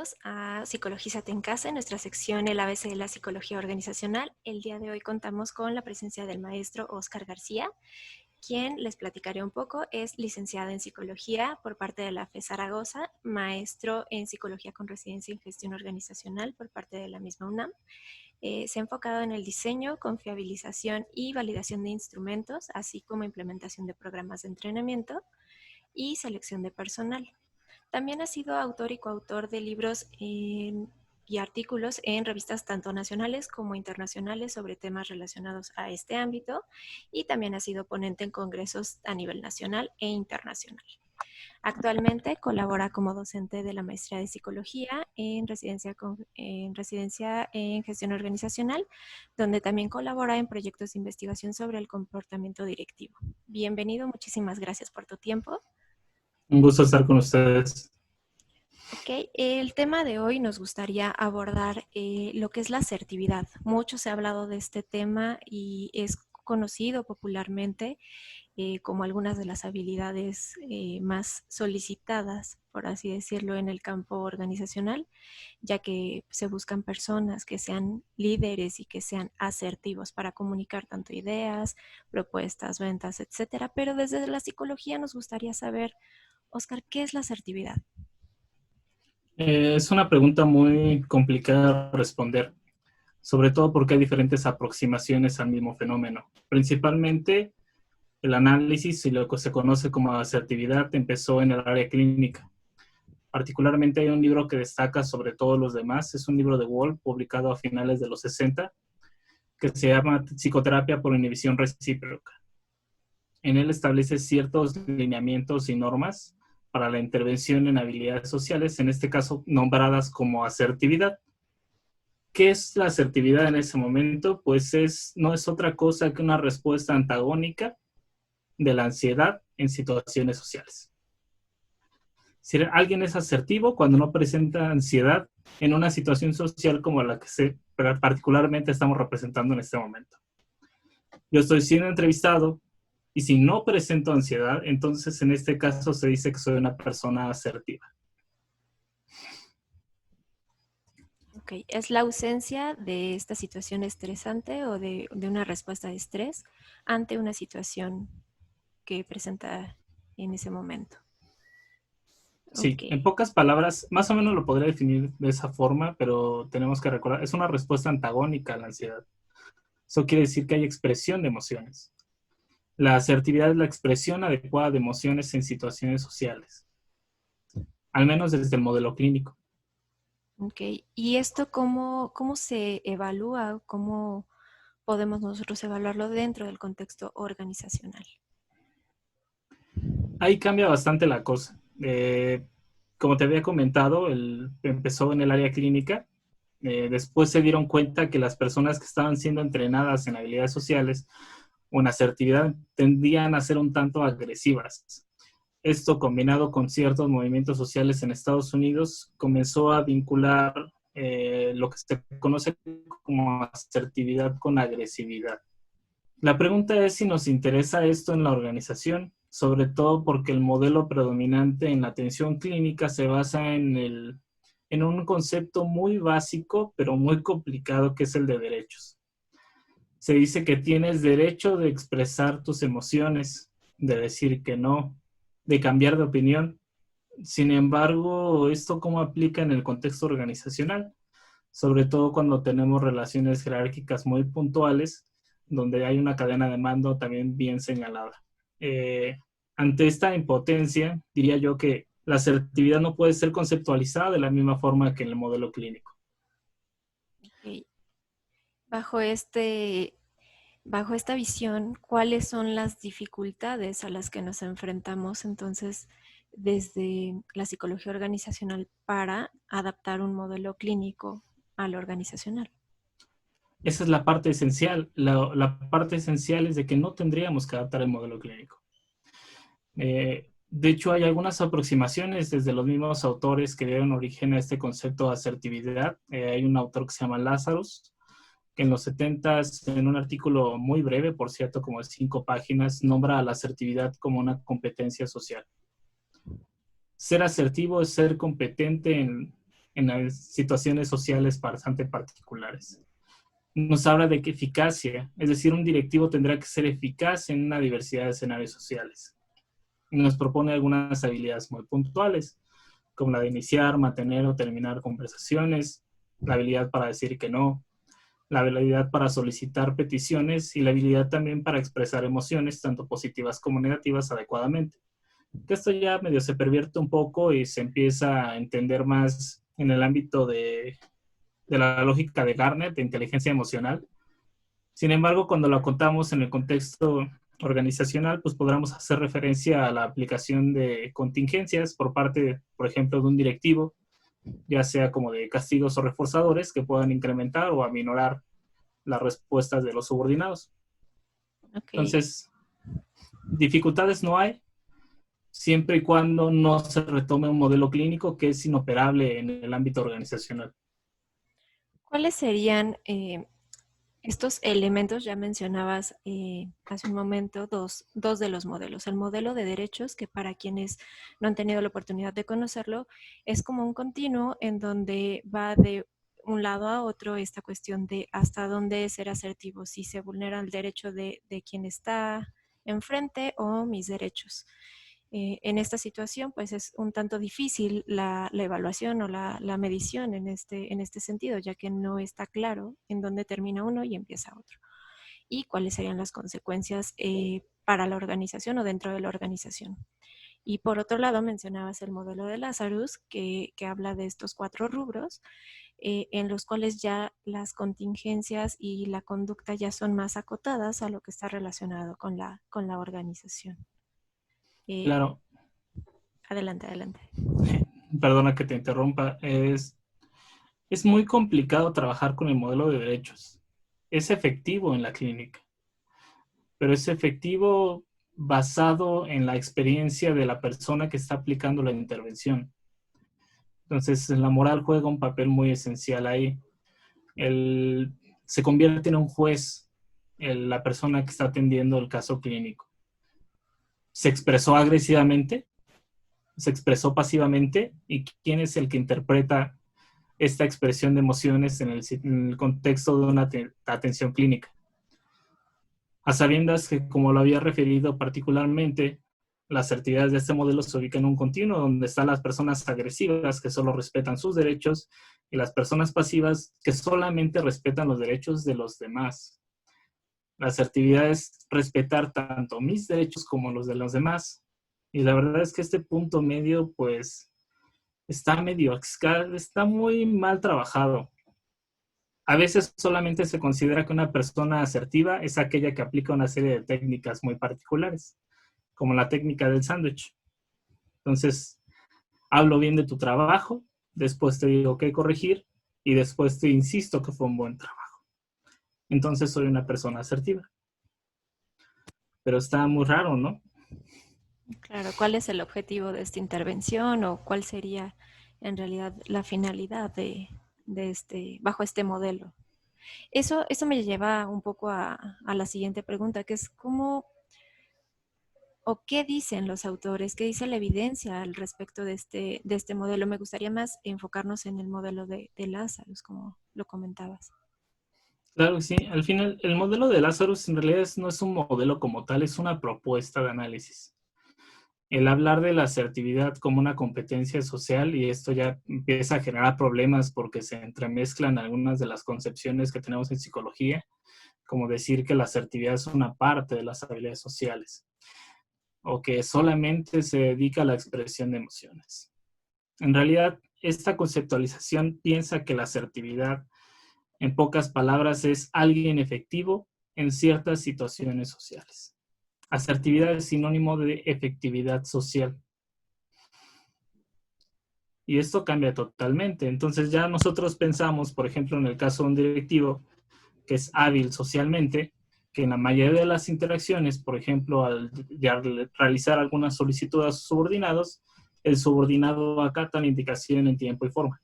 bienvenidos a Psicologízate en Casa, en nuestra sección El ABC de la Psicología Organizacional. El día de hoy contamos con la presencia del maestro Óscar García, quien les platicaré un poco. Es licenciado en Psicología por parte de la FE Zaragoza, maestro en Psicología con residencia en Gestión Organizacional por parte de la misma UNAM. Se ha enfocado en el diseño, confiabilización y validación de instrumentos, así como implementación de programas de entrenamiento y selección de personal. También ha sido autor y coautor de libros y artículos en revistas tanto nacionales como internacionales sobre temas relacionados a este ámbito, y también ha sido ponente en congresos a nivel nacional e internacional. Actualmente colabora como docente de la maestría de Psicología en residencia en Gestión Organizacional, donde también colabora en proyectos de investigación sobre el comportamiento directivo. Bienvenido, muchísimas gracias por tu tiempo. Un gusto estar con ustedes. Ok, el tema de hoy nos gustaría abordar lo que es la asertividad. Mucho se ha hablado de este tema y es conocido popularmente como algunas de las habilidades más solicitadas, por así decirlo, en el campo organizacional, ya que se buscan personas que sean líderes y que sean asertivos para comunicar tanto ideas, propuestas, ventas, etcétera. Pero desde la psicología nos gustaría saber, Óscar, ¿qué es la asertividad? Es una pregunta muy complicada de responder, sobre todo porque hay diferentes aproximaciones al mismo fenómeno. Principalmente, el análisis y lo que se conoce como asertividad empezó en el área clínica. Particularmente hay un libro que destaca sobre todos los demás, es un libro de Wolff, publicado a finales de los 60, que se llama Psicoterapia por inhibición recíproca. En él establece ciertos lineamientos y normas para la intervención en habilidades sociales, en este caso nombradas como asertividad. ¿Qué es la asertividad en ese momento? Pues no es otra cosa que una respuesta antagónica de la ansiedad en situaciones sociales. Si alguien es asertivo cuando no presenta ansiedad en una situación social como la que particularmente estamos representando en este momento. Yo estoy siendo entrevistado y si no presento ansiedad, entonces en este caso se dice que soy una persona asertiva. Ok, ¿es la ausencia de esta situación estresante o de una respuesta de estrés ante una situación que presenta en ese momento? Sí, Ok, en pocas palabras, más o menos lo podría definir de esa forma, pero tenemos que recordar, es una respuesta antagónica a la ansiedad. Eso quiere decir que hay expresión de emociones. La asertividad es la expresión adecuada de emociones en situaciones sociales, al menos desde el modelo clínico. ok. ¿Y esto cómo se evalúa? ¿Cómo podemos nosotros evaluarlo dentro del contexto organizacional? Ahí cambia bastante la cosa. Como te había comentado, empezó en el área clínica. Después se dieron cuenta que las personas que estaban siendo entrenadas en habilidades sociales o en asertividad tendían a ser un tanto agresivas. Esto, combinado con ciertos movimientos sociales en Estados Unidos, comenzó a vincular lo que se conoce como asertividad con agresividad. La pregunta es si nos interesa esto en la organización, sobre todo porque el modelo predominante en la atención clínica se basa en un concepto muy básico, pero muy complicado, que es el de derechos. Se dice que tienes derecho de expresar tus emociones, de decir que no, de cambiar de opinión. Sin embargo, ¿esto cómo aplica en el contexto organizacional? Sobre todo cuando tenemos relaciones jerárquicas muy puntuales, donde hay una cadena de mando también bien señalada. Eh, Ante esta impotencia, diría yo que la asertividad no puede ser conceptualizada de la misma forma que en el modelo clínico. Ok. Bajo bajo esta visión, ¿cuáles son las dificultades a las que nos enfrentamos entonces desde la psicología organizacional para adaptar un modelo clínico a lo organizacional? Esa es la parte esencial. La parte esencial es de que no tendríamos que adaptar el modelo clínico. De hecho, hay algunas aproximaciones desde los mismos autores que dieron origen a este concepto de asertividad. Hay un autor que se llama Lazarus, que en los 70, en un artículo muy breve, por cierto, como de 5 páginas, nombra a la asertividad como una competencia social. Ser asertivo es ser competente en las situaciones sociales bastante particulares. Nos habla de que eficacia, es decir, un directivo tendrá que ser eficaz en una diversidad de escenarios sociales. Nos propone algunas habilidades muy puntuales, como la de iniciar, mantener o terminar conversaciones, la habilidad para decir que no, la habilidad para solicitar peticiones y la habilidad también para expresar emociones, tanto positivas como negativas, adecuadamente. Que esto ya medio se pervierte un poco y se empieza a entender más en el ámbito de la lógica de Garner, de inteligencia emocional. Sin embargo, cuando lo contamos en el contexto organizacional, pues podremos hacer referencia a la aplicación de contingencias por parte, por ejemplo, de un directivo, ya sea como de castigos o reforzadores que puedan incrementar o aminorar las respuestas de los subordinados. Ok. Entonces, dificultades no hay, siempre y cuando no se retome un modelo clínico que es inoperable en el ámbito organizacional. ¿Cuáles serían estos elementos? Ya mencionabas hace un momento dos de los modelos. El modelo de derechos, que para quienes no han tenido la oportunidad de conocerlo, es como un continuo en donde va de un lado a otro esta cuestión de hasta dónde ser asertivo, si se vulnera el derecho de quien está enfrente o mis derechos. En esta situación, pues es un tanto difícil la evaluación o la medición en este sentido, ya que no está claro en dónde termina uno y empieza otro. Y cuáles serían las consecuencias para la organización o dentro de la organización. Y por otro lado, mencionabas el modelo de Lazarus, que habla de estos 4 rubros, en los cuales ya las contingencias y la conducta ya son más acotadas a lo que está relacionado con la organización. Eh, Claro, Adelante, adelante. perdona que te interrumpa, es muy complicado trabajar con el modelo de derechos. Es efectivo en la clínica, pero es efectivo basado en la experiencia de la persona que está aplicando la intervención. Entonces, la moral juega un papel muy esencial ahí. Se convierte en un juez la persona que está atendiendo el caso clínico. ¿Se expresó agresivamente? ¿Se expresó pasivamente? ¿Y quién es el que interpreta esta expresión de emociones en el contexto de una atención clínica? A sabiendas que, como lo había referido particularmente, las actividades de este modelo se ubican en un continuo donde están las personas agresivas que solo respetan sus derechos y las personas pasivas que solamente respetan los derechos de los demás. La asertividad es respetar tanto mis derechos como los de los demás. Y la verdad es que este punto medio, pues, está muy mal trabajado. A veces solamente se considera que una persona asertiva es aquella que aplica una serie de técnicas muy particulares, como la técnica del sándwich. Entonces, hablo bien de tu trabajo, después te digo qué corregir y después te insisto que fue un buen trabajo. Entonces soy una persona asertiva. Pero está muy raro, ¿no? Claro, ¿cuál es el objetivo de esta intervención o cuál sería en realidad la finalidad bajo este modelo? Eso me lleva un poco a la siguiente pregunta, que es cómo o qué dicen los autores, qué dice la evidencia al respecto de este modelo. Me gustaría más enfocarnos en el modelo de Lazarus, como lo comentabas. Claro que sí. Al final, el modelo de Lazarus en realidad no es un modelo como tal, es una propuesta de análisis. El hablar de la asertividad como una competencia social, y esto ya empieza a generar problemas porque se entremezclan algunas de las concepciones que tenemos en psicología, como decir que la asertividad es una parte de las habilidades sociales, o que solamente se dedica a la expresión de emociones. En realidad, esta conceptualización piensa que la asertividad, en pocas palabras, es alguien efectivo en ciertas situaciones sociales. Asertividad es sinónimo de efectividad social. Y esto cambia totalmente. Entonces ya nosotros pensamos, por ejemplo, en el caso de un directivo que es hábil socialmente, que en la mayoría de las interacciones, por ejemplo, al realizar alguna solicitud a sus subordinados, el subordinado acata la indicación en tiempo y forma.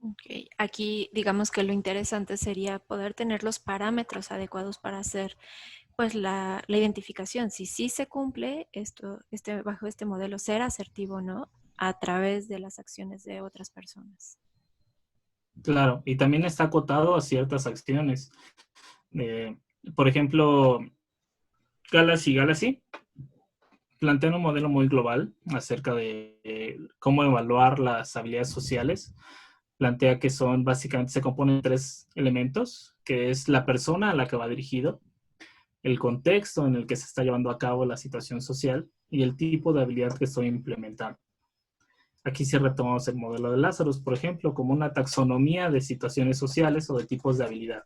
Okay. Aquí digamos que lo interesante sería poder tener los parámetros adecuados para hacer pues la identificación, si sí se cumple bajo este modelo, ser asertivo o no, a través de las acciones de otras personas. Claro, y también está acotado a ciertas acciones. Eh, por ejemplo, Galaxy plantean un modelo muy global acerca de cómo evaluar las habilidades sociales. Plantea que básicamente se componen de 3 elementos, que es la persona a la que va dirigido, el contexto en el que se está llevando a cabo la situación social y el tipo de habilidad que estoy implementando. Aquí sí retomamos el modelo de Lazarus, por ejemplo, como una taxonomía de situaciones sociales o de tipos de habilidad.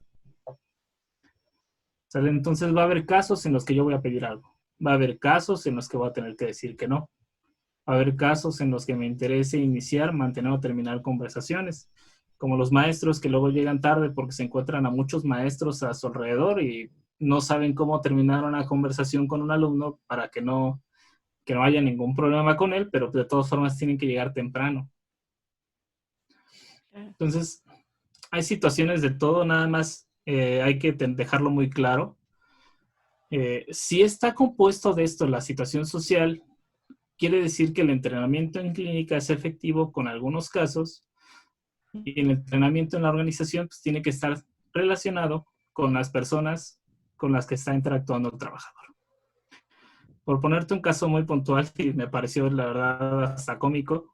¿Sale? Entonces va a haber casos en los que yo voy a pedir algo. Va a haber casos en los que voy a tener que decir que no. Va a haber casos en los que me interese iniciar, mantener o terminar conversaciones, como los maestros que luego llegan tarde porque se encuentran a muchos maestros a su alrededor y no saben cómo terminar una conversación con un alumno para que no haya ningún problema con él, pero de todas formas tienen que llegar temprano. Entonces, hay situaciones de todo, nada más hay que dejarlo muy claro. Si está compuesto de esto la situación social, quiere decir que el entrenamiento en clínica es efectivo con algunos casos y el entrenamiento en la organización pues, tiene que estar relacionado con las personas con las que está interactuando el trabajador. Por ponerte un caso muy puntual y me pareció la verdad hasta cómico,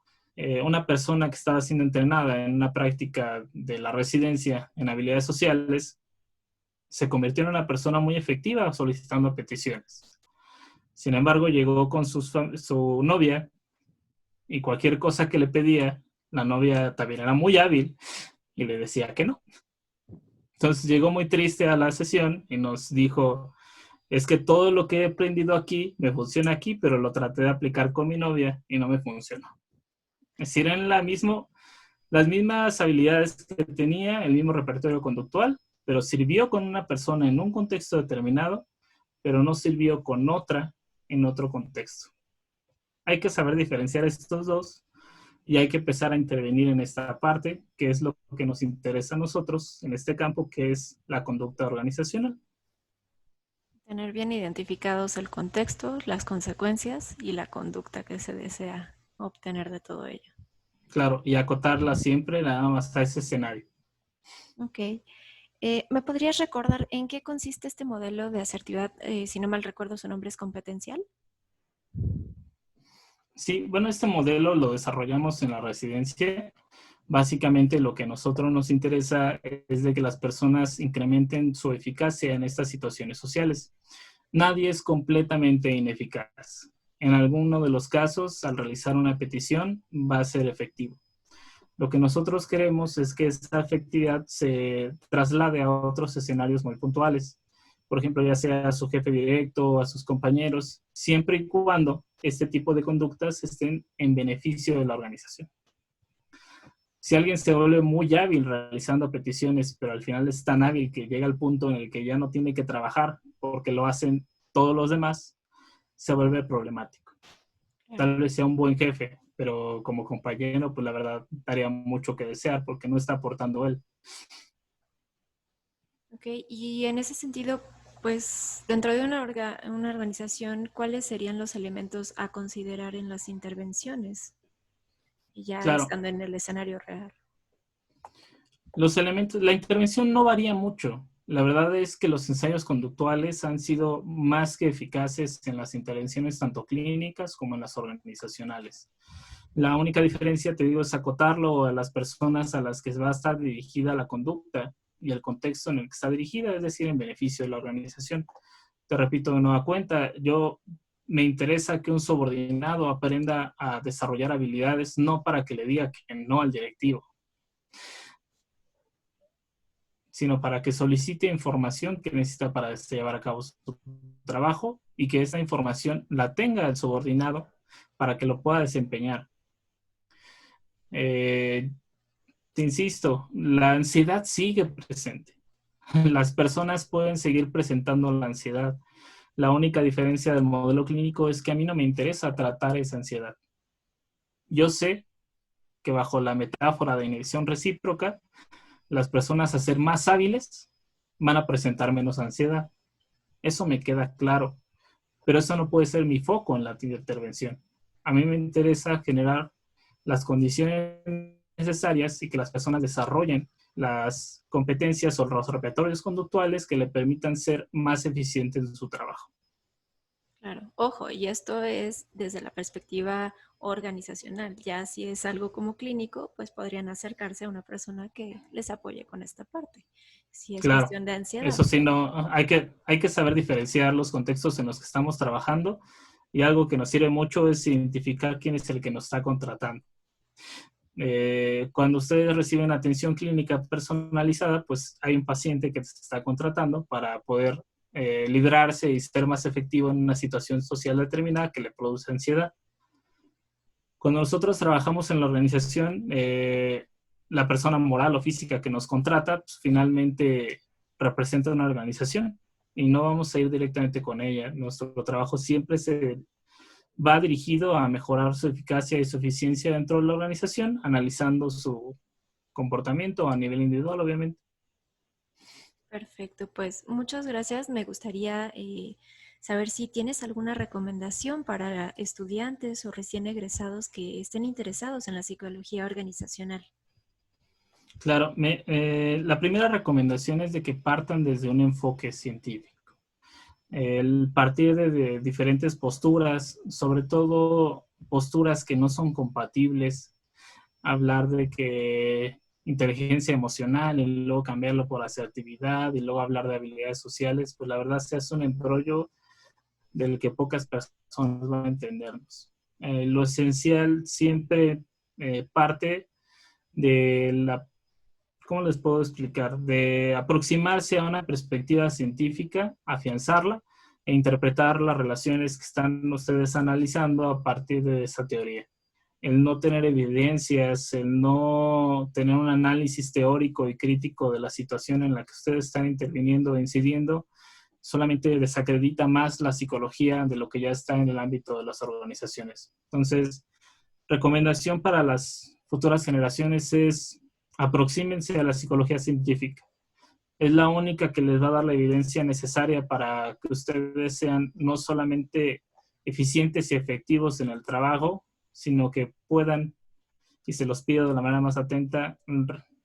una persona que estaba siendo entrenada en una práctica de la residencia en habilidades sociales se convirtió en una persona muy efectiva solicitando peticiones. Sin embargo, llegó con su novia y cualquier cosa que le pedía, la novia también era muy hábil y le decía que no. Entonces llegó muy triste a la sesión y nos dijo, es que todo lo que he aprendido aquí me funciona aquí, pero lo traté de aplicar con mi novia y no me funcionó. Es decir, eran las mismas habilidades que tenía, el mismo repertorio conductual, pero sirvió con una persona en un contexto determinado, pero no sirvió con otra en otro contexto. Hay que saber diferenciar estos dos y hay que empezar a intervenir en esta parte, que es lo que nos interesa a nosotros en este campo, que es la conducta organizacional. Tener bien identificados el contexto, las consecuencias y la conducta que se desea obtener de todo ello. Claro, y acotarla siempre nada más a ese escenario. Ok. ¿Me podrías recordar en qué consiste este modelo de asertividad? Si no mal recuerdo, su nombre es competencial. Sí, bueno, este modelo lo desarrollamos en la residencia. Básicamente lo que a nosotros nos interesa es de que las personas incrementen su eficacia en estas situaciones sociales. Nadie es completamente ineficaz. En alguno de los casos, al realizar una petición, va a ser efectivo. Lo que nosotros queremos es que esta efectividad se traslade a otros escenarios muy puntuales. Por ejemplo, ya sea a su jefe directo o a sus compañeros, siempre y cuando este tipo de conductas estén en beneficio de la organización. Si alguien se vuelve muy hábil realizando peticiones, pero al final es tan hábil que llega al punto en el que ya no tiene que trabajar porque lo hacen todos los demás, se vuelve problemático. Tal vez sea un buen jefe, pero como compañero, pues la verdad daría mucho que desear porque no está aportando él. Ok, y en ese sentido, pues dentro de una organización, ¿cuáles serían los elementos a considerar en las intervenciones? Y ya Claro, estando en el escenario real. los elementos, la intervención no varía mucho. La verdad es que los ensayos conductuales han sido más que eficaces en las intervenciones tanto clínicas como en las organizacionales. La única diferencia, te digo, es acotarlo a las personas a las que va a estar dirigida la conducta y el contexto en el que está dirigida, es decir, en beneficio de la organización. Te repito de nueva cuenta, me interesa que un subordinado aprenda a desarrollar habilidades, no para que le diga que no al directivo, sino para que solicite información que necesita para llevar a cabo su trabajo y que esa información la tenga el subordinado para que lo pueda desempeñar. Te insisto, la ansiedad sigue presente. Las personas pueden seguir presentando la ansiedad. La única diferencia del modelo clínico es que a mí no me interesa tratar esa ansiedad. Yo sé que bajo la metáfora de inhibición recíproca, las personas a ser más hábiles van a presentar menos ansiedad. Eso me queda claro, pero eso no puede ser mi foco en la intervención. A mí me interesa generar las condiciones necesarias y que las personas desarrollen las competencias o los repertorios conductuales que le permitan ser más eficientes en su trabajo. Claro, ojo, y esto es desde la perspectiva organizacional. Ya si es algo como clínico, pues podrían acercarse a una persona que les apoye con esta parte. Si es Claro, cuestión de ansiedad. eso sí, no, hay que saber diferenciar los contextos en los que estamos trabajando, y algo que nos sirve mucho es identificar quién es el que nos está contratando. Cuando ustedes reciben atención clínica personalizada, pues hay un paciente que se está contratando para poder librarse y ser más efectivo en una situación social determinada que le produce ansiedad. Cuando nosotros trabajamos en la organización, la persona moral o física que nos contrata, pues, finalmente representa una organización y no vamos a ir directamente con ella. Nuestro trabajo siempre se va dirigido a mejorar su eficacia y su eficiencia dentro de la organización, analizando su comportamiento a nivel individual, obviamente. Perfecto, pues muchas gracias. Me gustaría saber si tienes alguna recomendación para estudiantes o recién egresados que estén interesados en la psicología organizacional. Claro, la primera recomendación es de que partan desde un enfoque científico. El partir de diferentes posturas, sobre todo posturas que no son compatibles, hablar de que inteligencia emocional y luego cambiarlo por asertividad y luego hablar de habilidades sociales, pues la verdad se hace un embrollo del que pocas personas van a entendernos. Lo esencial siempre parte de la, ¿cómo les puedo explicar? De aproximarse a una perspectiva científica, afianzarla e interpretar las relaciones que están ustedes analizando a partir de esa teoría. El no tener evidencias, el no tener un análisis teórico y crítico de la situación en la que ustedes están interviniendo e incidiendo, solamente desacredita más la psicología de lo que ya está en el ámbito de las organizaciones. Entonces, recomendación para las futuras generaciones es aproxímense a la psicología científica. Es la única que les va a dar la evidencia necesaria para que ustedes sean no solamente eficientes y efectivos en el trabajo, sino que puedan, y se los pido de la manera más atenta,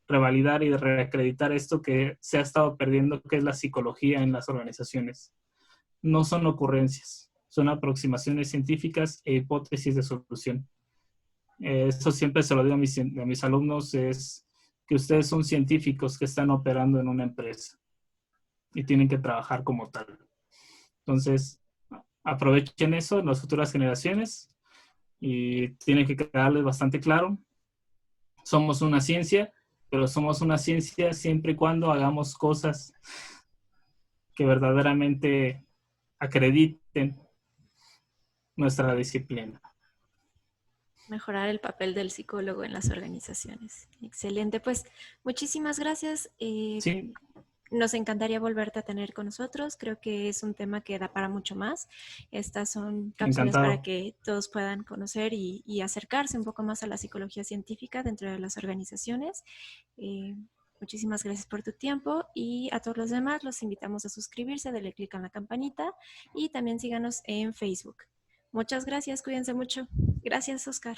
revalidar y reacreditar esto que se ha estado perdiendo, que es la psicología en las organizaciones. No son ocurrencias, son aproximaciones científicas e hipótesis de solución. Eso siempre se lo digo a mis alumnos, es que ustedes son científicos que están operando en una empresa y tienen que trabajar como tal. Entonces, aprovechen eso en las futuras generaciones y tienen que quedarles bastante claro. Somos una ciencia, pero somos una ciencia siempre y cuando hagamos cosas que verdaderamente acrediten nuestra disciplina. Mejorar el papel del psicólogo en las organizaciones. Excelente, pues muchísimas gracias. Sí, Nos encantaría volverte a tener con nosotros. Creo que es un tema que da para mucho más. Estas son cápsulas para encantado. que todos puedan conocer y acercarse un poco más a la psicología científica dentro de las organizaciones. Eh, Muchísimas gracias por tu tiempo y a todos los demás los invitamos a suscribirse, darle clic en la campanita y también síganos en Facebook. Muchas gracias, cuídense mucho. Gracias, Oscar.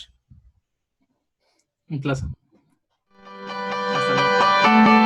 Un placer. Hasta luego.